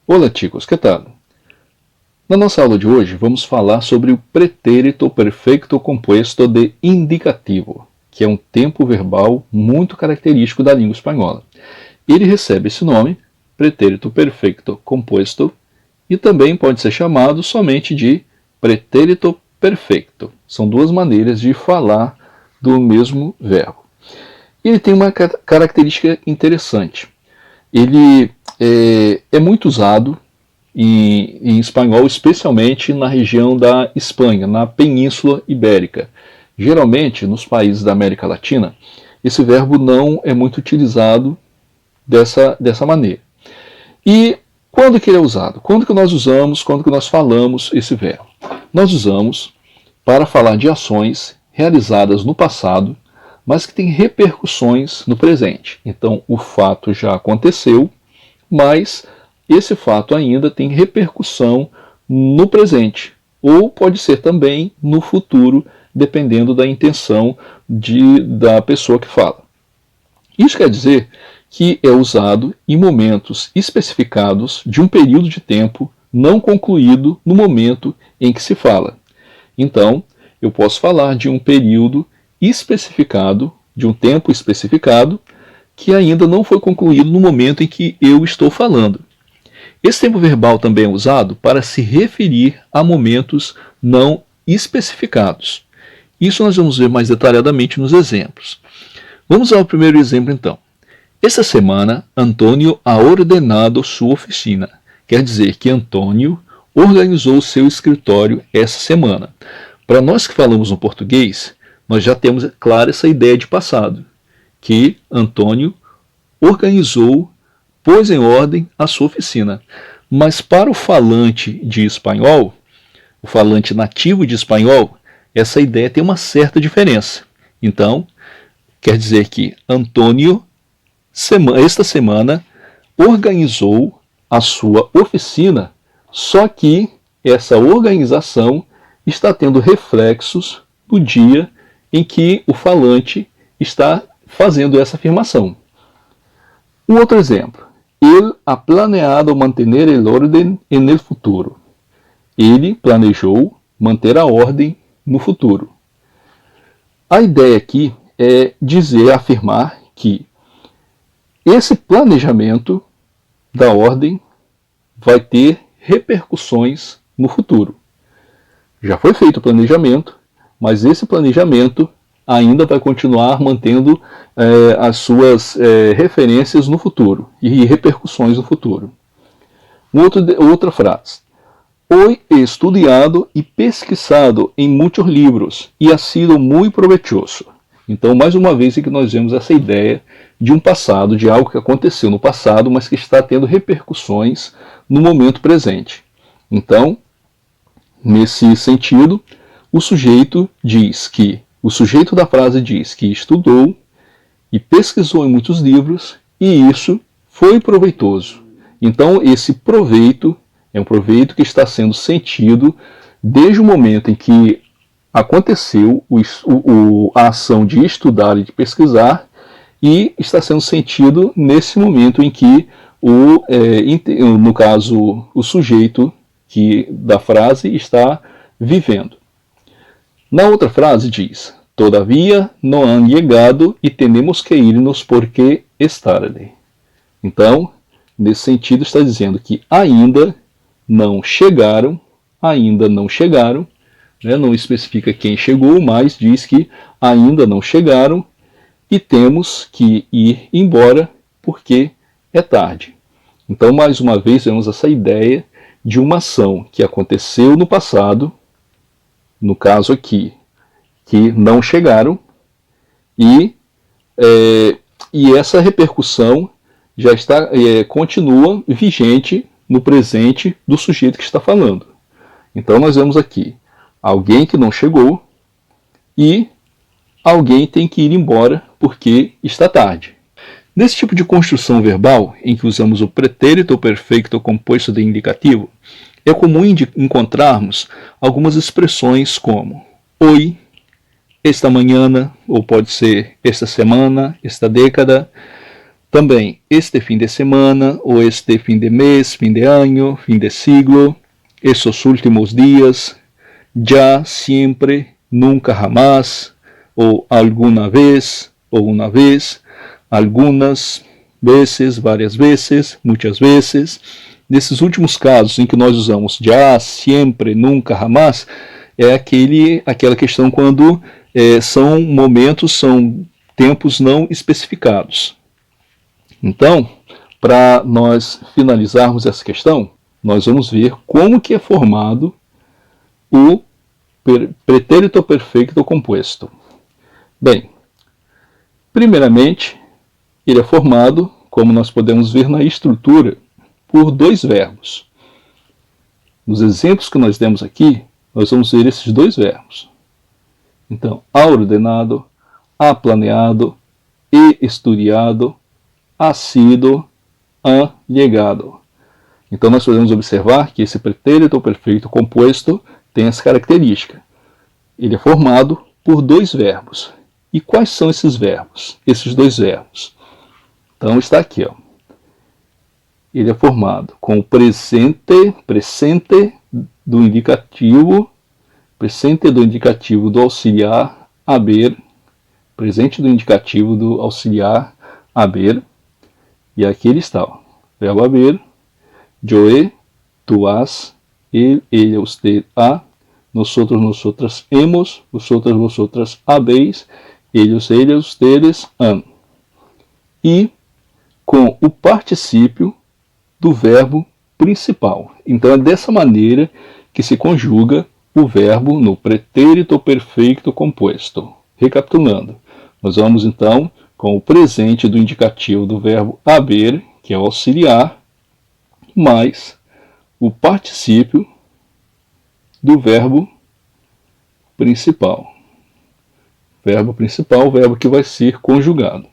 Olá, chicos, que tal? Na nossa aula de hoje, vamos falar sobre o pretérito perfeito composto de indicativo, que é um tempo verbal muito característico da língua espanhola. Ele recebe esse nome, pretérito perfeito composto, e também pode ser chamado somente de pretérito perfeito. São duas maneiras de falar do mesmo verbo. Ele tem uma característica interessante. Ele é muito usado em espanhol, especialmente na região da Espanha, na Península Ibérica. Geralmente, nos países da América Latina, esse verbo não é muito utilizado dessa maneira. E quando que ele é usado? Quando que nós usamos, quando que nós falamos esse verbo? Nós usamos para falar de ações realizadas no passado, mas que têm repercussões no presente. Então, o fato já aconteceu, mas esse fato ainda tem repercussão no presente, ou pode ser também no futuro, dependendo da intenção da pessoa que fala. Isso quer dizer que é usado em momentos especificados de um período de tempo não concluído no momento em que se fala. Então, eu posso falar de um período especificado, de um tempo especificado, que ainda não foi concluído no momento em que eu estou falando. Esse tempo verbal também é usado para se referir a momentos não especificados. Isso nós vamos ver mais detalhadamente nos exemplos. Vamos ao primeiro exemplo então. Esta semana, Antônio ha ordenado sua oficina. Quer dizer que Antônio organizou seu escritório essa semana. Para nós que falamos no português, nós já temos, claro, essa ideia de passado, que Antônio organizou, pôs em ordem a sua oficina. Mas para o falante de espanhol, o falante nativo de espanhol, essa ideia tem uma certa diferença. Então, quer dizer que Antônio, esta semana, organizou a sua oficina, só que essa organização está tendo reflexos no dia em que o falante está fazendo essa afirmação. Um outro exemplo. Ele ha planeado manter el orden en el futuro. Ele planejou manter a ordem no futuro. A ideia aqui é dizer, afirmar que esse planejamento da ordem vai ter repercussões no futuro. Já foi feito o planejamento, mas esse planejamento ainda vai continuar mantendo as suas referências no futuro e repercussões no futuro. Outra frase. Hoy he estudiado e pesquisado em muitos livros e ha sido muito provechoso. Então, mais uma vez, é que nós vemos essa ideia de um passado, de algo que aconteceu no passado, mas que está tendo repercussões no momento presente. Então, nesse sentido, o sujeito da frase diz que estudou e pesquisou em muitos livros e isso foi proveitoso. Então, esse proveito é um proveito que está sendo sentido desde o momento em que aconteceu a ação de estudar e de pesquisar e está sendo sentido nesse momento em que, no caso, o sujeito da frase está vivendo. Na outra frase diz, todavía no han llegado y tenemos que irnos porque es tarde. Então, nesse sentido está dizendo que ainda não chegaram, né? Não especifica quem chegou, mas diz que ainda não chegaram e temos que ir embora porque é tarde. Então, mais uma vez, vemos essa ideia de uma ação que aconteceu no passado, no caso aqui, que não chegaram, e essa repercussão já continua vigente no presente do sujeito que está falando. Então nós vemos aqui alguém que não chegou e alguém tem que ir embora porque está tarde. Nesse tipo de construção verbal, em que usamos o pretérito perfeito composto de indicativo, é comum encontrarmos algumas expressões como hoy, esta manhã, ou pode ser esta semana, esta década. Também este fim de semana, ou este fim de mês, fim de ano, fim de siglo, esses últimos dias, já, sempre, nunca, jamás, ou alguma vez, ou uma vez, algumas vezes, várias vezes, muitas vezes. Nesses últimos casos em que nós usamos já, sempre, nunca, jamás, é aquela questão quando são momentos, são tempos não especificados. Então, para nós finalizarmos essa questão, nós vamos ver como que é formado o pretérito perfeito composto. Bem, primeiramente, ele é formado, como nós podemos ver na estrutura, por dois verbos. Nos exemplos que nós demos aqui, nós vamos ver esses dois verbos. Então, ha ordenado, ha planeado, he estudiado, ha sido, ha llegado. Então, nós podemos observar que esse pretérito perfeito composto tem essa característica. Ele é formado por dois verbos. E quais são esses verbos? Esses dois verbos. Então, está aqui, ó. Ele é formado com o presente do indicativo, presente do indicativo do auxiliar haber, presente do indicativo do auxiliar haber, e aqui ele está, ó. Verbo haber, yo he, tu has, él, ella, usted, ha, nosotros, nosotras hemos, vosotras, vosotras habéis, ellos, ellas, ustedes han. E com o particípio do verbo principal. Então é dessa maneira que se conjuga o verbo no pretérito perfeito composto. Recapitulando, nós vamos então com o presente do indicativo do verbo haber, que é o auxiliar, mais o particípio do verbo principal. Verbo principal, o verbo que vai ser conjugado.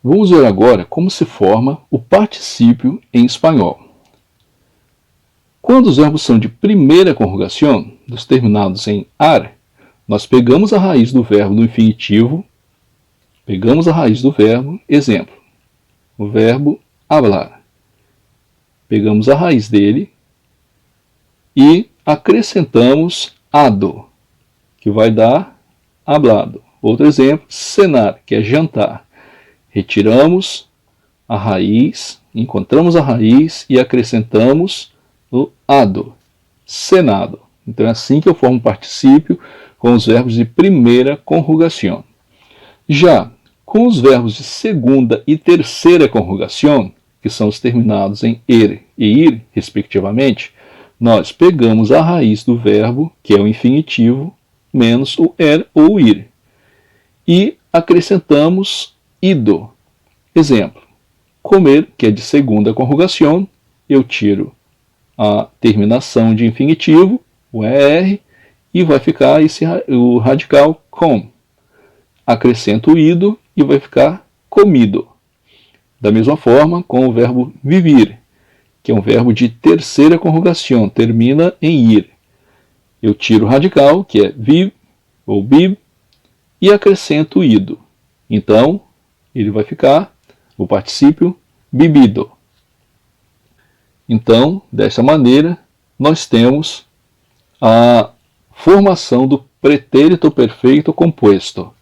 Vamos ver agora como se forma o particípio em espanhol. Quando os verbos são de primeira conjugação, dos terminados em ar, nós pegamos a raiz do verbo no infinitivo, exemplo, o verbo hablar. Pegamos a raiz dele e acrescentamos ado, que vai dar hablado. Outro exemplo, cenar, que é jantar. Retiramos a raiz, encontramos a raiz e acrescentamos o ado, cenado. Então é assim que eu formo o particípio com os verbos de primeira conjugação. Já com os verbos de segunda e terceira conjugação, que são os terminados em er e ir, respectivamente, nós pegamos a raiz do verbo, que é o infinitivo, menos o er ou o ir, e acrescentamos ido. Exemplo, comer, que é de segunda conjugação, eu tiro a terminação de infinitivo, o er, e vai ficar o radical com. Acrescento o ido e vai ficar comido. Da mesma forma, com o verbo vivir, que é um verbo de terceira conjugação, termina em ir. Eu tiro o radical, que é viv ou bib, e acrescento o ido. Então, ele vai ficar o particípio bibido. Então, desta maneira, nós temos a formação do pretérito perfeito composto.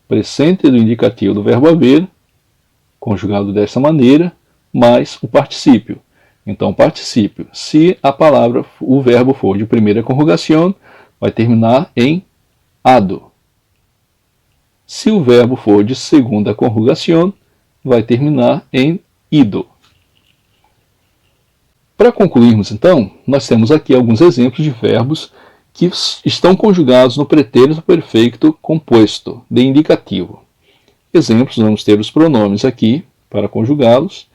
Presente do indicativo do verbo haver, conjugado dessa maneira, mais o particípio. Então, particípio, se a palavra, o verbo for de primeira conjugação, vai terminar em ado. Se o verbo for de segunda conjugação, vai terminar em ido. Para concluirmos, então, nós temos aqui alguns exemplos de verbos que estão conjugados no pretérito perfeito composto de indicativo. Exemplos, vamos ter os pronomes aqui para conjugá-los.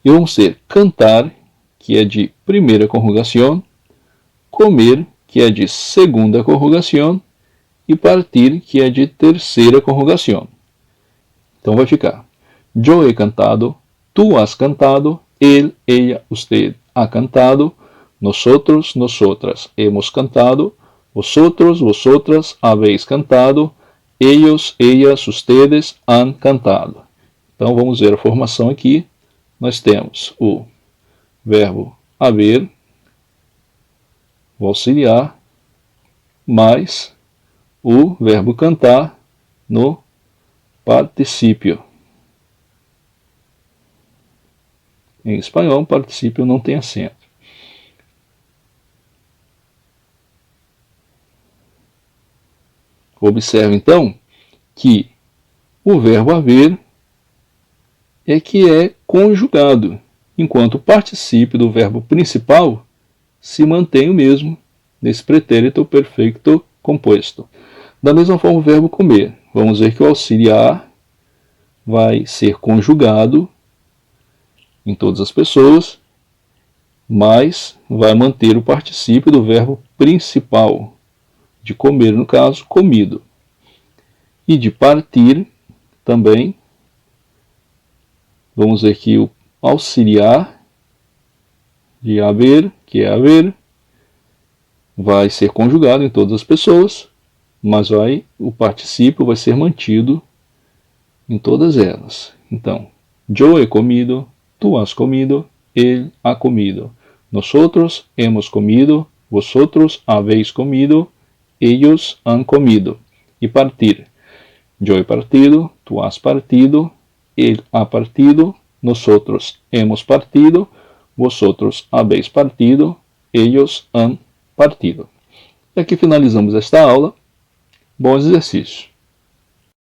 E vamos ter cantar, que é de primeira conjugação, comer, que é de segunda conjugação, e partir, que é de terceira conjugação. Então vai ficar: yo he cantado, tú has cantado, él, ella, usted ha cantado, nosotros, nosotras hemos cantado, vosotros, vosotras habéis cantado, ellos, ellas, ustedes han cantado. Então vamos ver a formação aqui. Nós temos o verbo haver, o auxiliar, mais o verbo cantar no particípio. Em espanhol, o particípio não tem acento. Observe então que o verbo haver é que é conjugado, enquanto o particípio do verbo principal se mantém o mesmo nesse pretérito perfeito composto. Da mesma forma, o verbo comer. Vamos ver que o auxiliar vai ser conjugado em todas as pessoas, mas vai manter o particípio do verbo principal, de comer, no caso, comido. E de partir também, vamos ver que o auxiliar de haver, que é haver, vai ser conjugado em todas as pessoas, mas o particípio vai ser mantido em todas elas. Então, yo he comido, tú has comido, él ha comido. Nosotros hemos comido, vosotros habéis comido, ellos han comido. E partir. Yo he partido, tú has partido, él ha partido, nosotros hemos partido, vosotros habéis partido, ellos han partido. E aqui finalizamos esta aula. Bons exercícios.